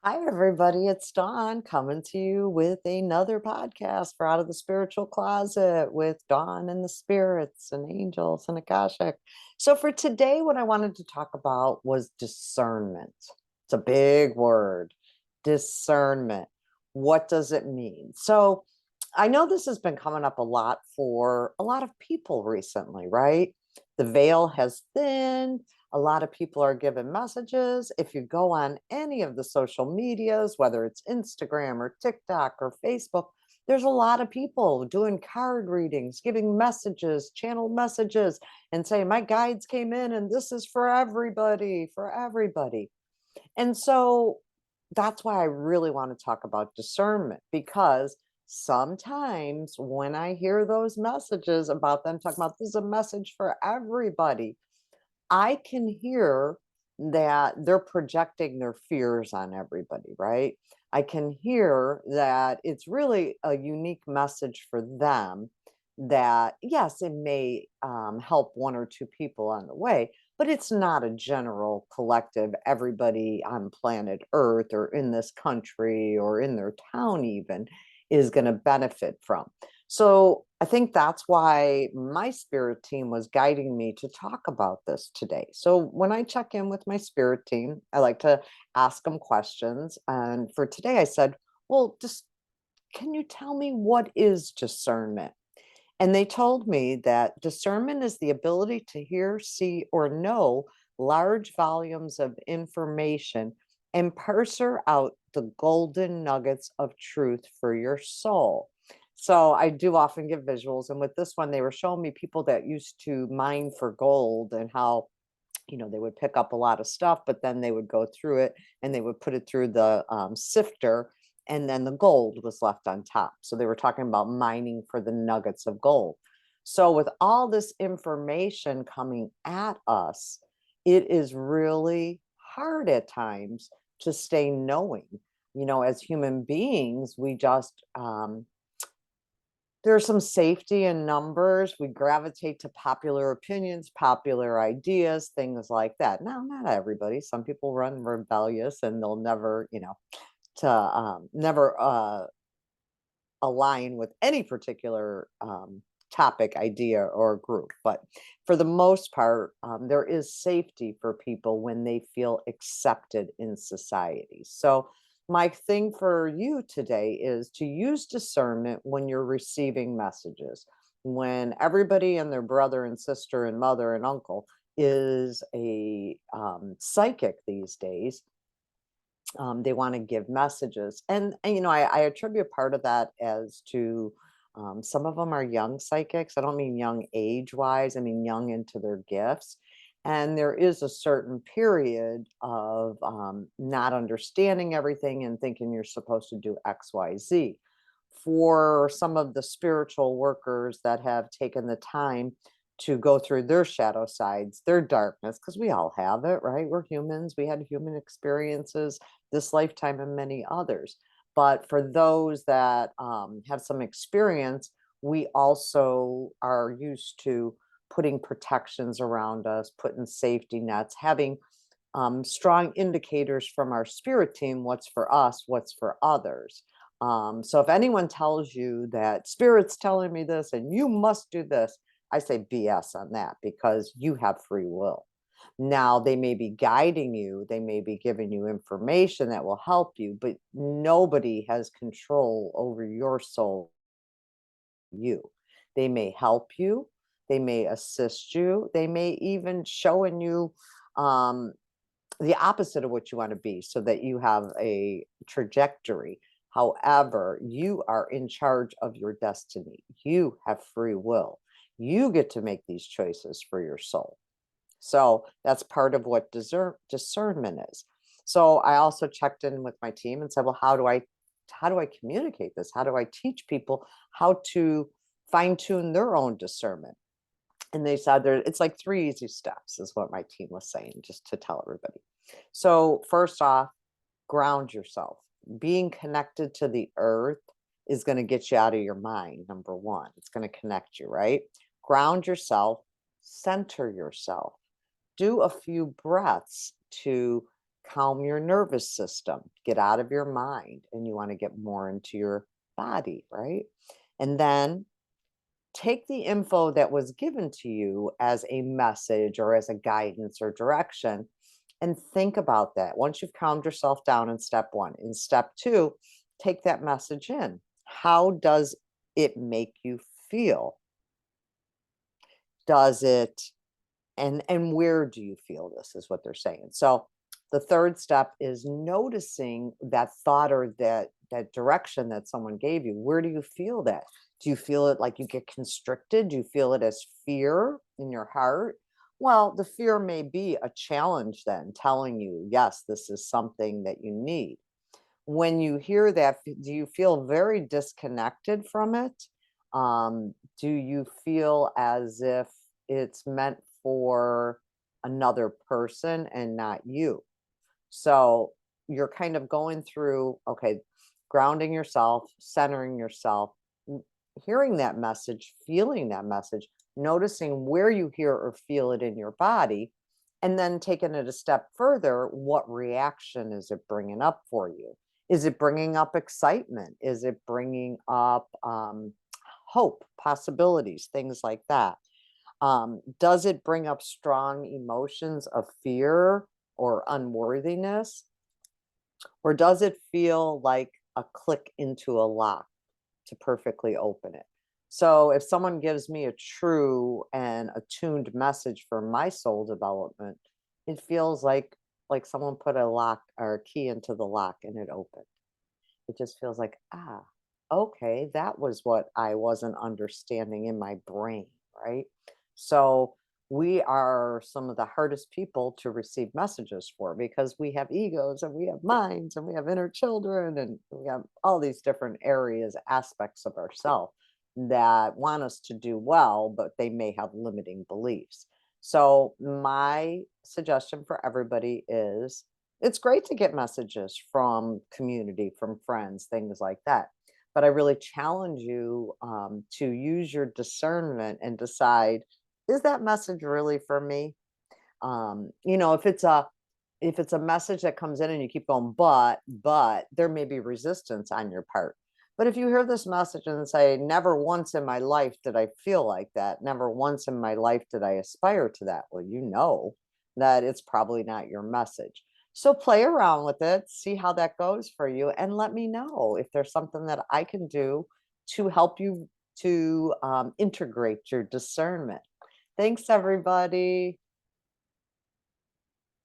Hi, everybody. It's Dawn coming to you with another podcast for Out of the Spiritual Closet with Dawn and the spirits and angels and Akashic. So, for today, what I wanted to talk about was discernment. It's a big word, discernment. What does it mean? So, I know this has been coming up a lot for a lot of people recently, right? The veil has thinned. A lot of people are given messages. If you go on any of the social medias, whether it's Instagram or TikTok or Facebook, there's a lot of people doing card readings, giving messages, channel messages, and saying, my guides came in and this is for everybody, for everybody. And so that's why I really want to talk about discernment, because sometimes when I hear those messages about them talking about this is a message for everybody, I can hear that they're projecting their fears on everybody, right? I can hear that it's really a unique message for them that, yes, it may help one or two people on the way, but it's not a general collective, everybody on planet Earth or in this country or in their town even is going to benefit from. So I think that's why my spirit team was guiding me to talk about this today. So when I check in with my spirit team, I like to ask them questions. And for today, I said, well, just can you tell me what is discernment? And they told me that discernment is the ability to hear, see, or know large volumes of information and parse out the golden nuggets of truth for your soul. So I do often give visuals. And with this one, they were showing me people that used to mine for gold and how they would pick up a lot of stuff, but then they would go through it and they would put it through the sifter, and then the gold was left on top. So they were talking about mining for the nuggets of gold. So with all this information coming at us, it is really hard at times to stay knowing. As human beings, we just there's some safety in numbers. We gravitate to popular opinions, popular ideas, things like that. Now, not everybody. Some people run rebellious and they'll never, never align with any particular topic, idea, or group. But for the most part, there is safety for people when they feel accepted in society. So, my thing for you today is to use discernment when you're receiving messages. When everybody and their brother and sister and mother and uncle is a psychic these days, they want to give messages. And I attribute part of that as to some of them are young psychics. I don't mean young age wise, I mean young into their gifts. And there is a certain period of not understanding everything and thinking you're supposed to do X, Y, Z. For some of the spiritual workers that have taken the time to go through their shadow sides, their darkness, because we all have it, right? We're humans, we had human experiences this lifetime and many others. But for those that have some experience, we also are used to putting protections around us, putting safety nets, having strong indicators from our spirit team what's for us, what's for others. So if anyone tells you that spirit's telling me this and you must do this, I say BS on that, because you have free will. Now, they may be guiding you, they may be giving you information that will help you, but nobody has control over your soul. You. They may help you, they may assist you, they may even showing you um, the opposite of what you want to be so that you have a trajectory. However, you are in charge of your destiny. You have free will. You get to make these choices for your soul. So that's part of what discernment is. So I also checked in with my team and said, well, how do I communicate this? How do I teach people how to fine tune their own discernment? And they said it's like 3 easy steps, is what my team was saying, just to tell everybody. So first off, ground yourself. Being connected to the earth is going to get you out of your mind. Number one, it's going to connect you, right? Ground yourself, center yourself, do a few breaths to calm your nervous system, get out of your mind, and you want to get more into your body, right? And then take the info that was given to you as a message or as a guidance or direction and think about that. Once you've calmed yourself down in step one, in step two, take that message in. How does it make you feel? Does it and where do you feel this is what they're saying. So the third step is noticing that thought or that direction that someone gave you. Where do you feel that? Do you feel it like you get constricted? Do you feel it as fear in your heart? Well, the fear may be a challenge then telling you, yes, this is something that you need. When you hear that, do you feel very disconnected from it? Do you feel as if it's meant for another person and not you? So you're kind of going through, okay, grounding yourself, centering yourself, n- hearing that message, feeling that message, noticing where you hear or feel it in your body, and then taking it a step further, what reaction is it bringing up for you? Is it bringing up excitement? Is it bringing up hope, possibilities, things like that? Does it bring up strong emotions of fear or unworthiness? Or does it feel like a click into a lock to perfectly open it? So if someone gives me a true and attuned message for my soul development, it feels like someone put a lock or a key into the lock and it opened. It just feels like, ah, okay, that was what I wasn't understanding in my brain, right? So we are some of the hardest people to receive messages for because we have egos and we have minds and we have inner children and we have all these different areas, aspects of ourselves that want us to do well, but they may have limiting beliefs. So my suggestion for everybody is it's great to get messages from community, from friends, things like that. But I really challenge you to use your discernment and decide, is that message really for me? If it's a message that comes in and you keep going, but there may be resistance on your part. But if you hear this message and say, never once in my life did I feel like that, never once in my life did I aspire to that, well, you know that it's probably not your message. So play around with it, see how that goes for you, and let me know if there's something that I can do to help you to integrate your discernment. Thanks, everybody.